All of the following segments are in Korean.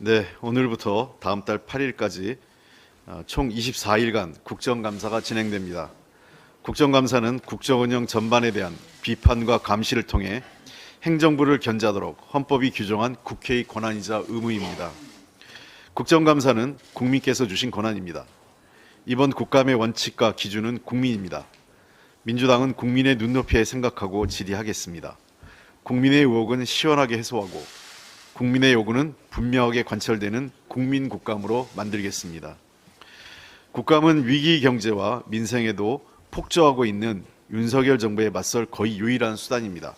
네, 오늘부터 다음 달 8일까지 총 24일간 국정감사가 진행됩니다. 국정감사는 국정 운영 전반에 대한 비판과 감시를 통해 행정부를 견제하도록 헌법이 규정한 국회의 권한이자 의무입니다. 국정감사는 국민께서 주신 권한입니다. 이번 국감의 원칙과 기준은 국민입니다. 민주당은 국민의 눈높이에 생각하고 질의하겠습니다. 국민의 의혹은 시원하게 해소하고 국민의 요구는 분명하게 관철되는 국민국감으로 만들겠습니다. 국감은 위기 경제와 민생에도 폭주하고 있는 윤석열 정부에 맞설 거의 유일한 수단입니다.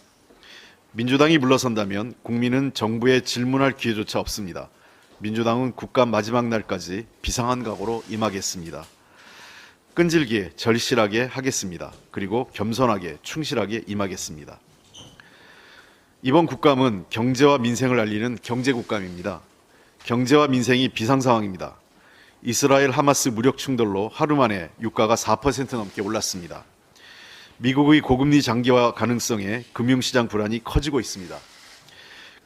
민주당이 물러선다면 국민은 정부에 질문할 기회조차 없습니다. 민주당은 국감 마지막 날까지 비상한 각오로 임하겠습니다. 끈질기게 절실하게 하겠습니다. 그리고 겸손하게 충실하게 임하겠습니다. 이번 국감은 경제와 민생을 알리는 경제국감입니다. 경제와 민생이 비상상황입니다. 이스라엘 하마스 무력 충돌로 하루 만에 유가가 4% 넘게 올랐습니다. 미국의 고금리 장기화 가능성에 금융시장 불안이 커지고 있습니다.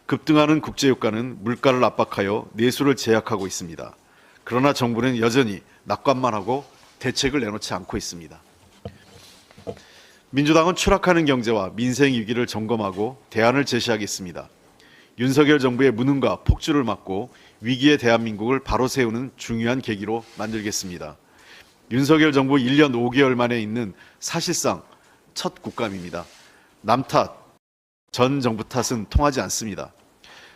급등하는 국제유가는 물가를 압박하여 내수를 제약하고 있습니다. 그러나 정부는 여전히 낙관만 하고 대책을 내놓지 않고 있습니다. 민주당은 추락하는 경제와 민생 위기를 점검하고 대안을 제시하겠습니다. 윤석열 정부의 무능과 폭주를 막고 위기의 대한민국을 바로 세우는 중요한 계기로 만들겠습니다. 윤석열 정부 1년 5개월 만에 있는 사실상 첫 국감입니다. 남 탓, 전 정부 탓은 통하지 않습니다.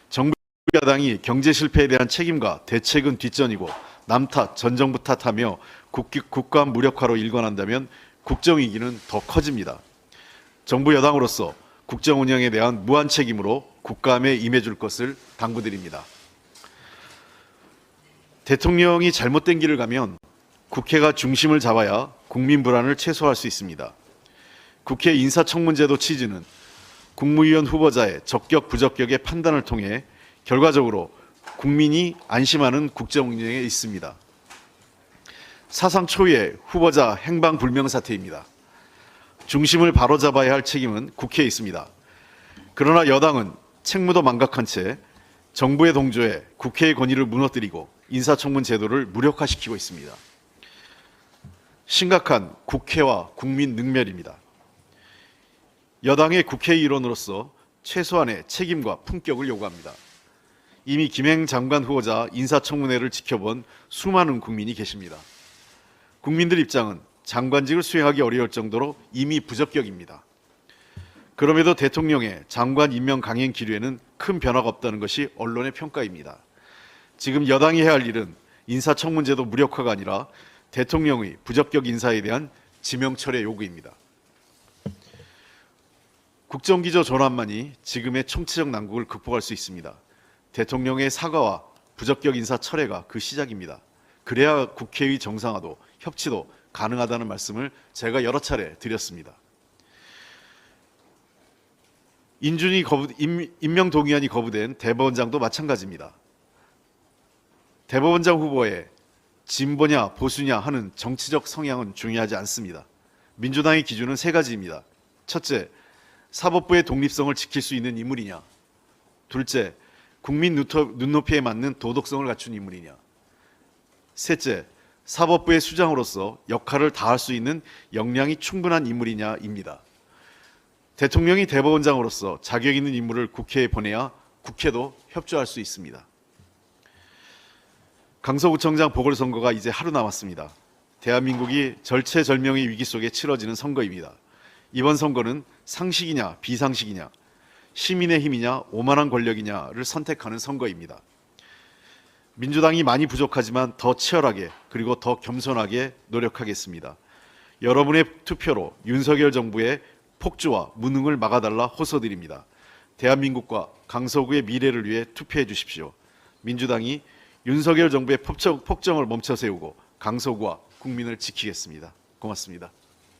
정부 야당이 경제 실패에 대한 책임과 대책은 뒷전이고 남 탓, 전 정부 탓하며 국감 무력화로 일관한다면 국정위기는 더 커집니다. 정부 여당으로서 국정 운영에 대한 무한 책임으로 국감에 임해줄 것을 당부드립니다. 대통령이 잘못된 길을 가면 국회가 중심을 잡아야 국민 불안을 최소화할 수 있습니다. 국회 인사청문제도 취지는 국무위원 후보자의 적격 부적격의 판단을 통해 결과적으로 국민이 안심하는 국정 운영에 있습니다. 사상 초유의 후보자 행방불명 사태입니다. 중심을 바로잡아야 할 책임은 국회에 있습니다. 그러나 여당은 책무도 망각한 채 정부의 동조에 국회의 권위를 무너뜨리고 인사청문 제도를 무력화시키고 있습니다. 심각한 국회와 국민 능멸입니다. 여당의 국회의원으로서 최소한의 책임과 품격을 요구합니다. 이미 김행 장관 후보자 인사청문회를 지켜본 수많은 국민이 계십니다. 국민들 입장은 장관직을 수행하기 어려울 정도로 이미 부적격입니다. 그럼에도 대통령의 장관 임명 강행 기류에는 큰 변화가 없다는 것이 언론의 평가입니다. 지금 여당이 해야 할 일은 인사청문제도 무력화가 아니라 대통령의 부적격 인사에 대한 지명철의 요구입니다. 국정기조 전환만이 지금의 총체적 난국을 극복할 수 있습니다. 대통령의 사과와 부적격 인사 철회가 그 시작입니다. 그래야 국회의 정상화도 협치도 가능하다는 말씀을 제가 여러 차례 드렸습니다. 임명 동의안이 거부된 대법원장도 마찬가지입니다. 대법원장 후보의 진보냐 보수냐 하는 정치적 성향은 중요하지 않습니다. 민주당의 기준은 세 가지입니다. 첫째, 사법부의 독립성을 지킬 수 있는 인물이냐. 둘째, 국민 눈높이에 맞는 도덕성을 갖춘 인물이냐. 셋째, 사법부의 수장으로서 역할을 다할 수 있는 역량이 충분한 인물이냐입니다. 대통령이 대법원장으로서 자격 있는 인물을 국회에 보내야 국회도 협조할 수 있습니다. 강서구청장 보궐선거가 이제 하루 남았습니다. 대한민국이 절체절명의 위기 속에 치러지는 선거입니다. 이번 선거는 상식이냐 비상식이냐, 시민의 힘이냐 오만한 권력이냐를 선택하는 선거입니다. 민주당이 많이 부족하지만 더 치열하게 그리고 더 겸손하게 노력하겠습니다. 여러분의 투표로 윤석열 정부의 폭주와 무능을 막아달라 호소드립니다. 대한민국과 강서구의 미래를 위해 투표해 주십시오. 민주당이 윤석열 정부의 폭정을 멈춰 세우고 강서구와 국민을 지키겠습니다. 고맙습니다.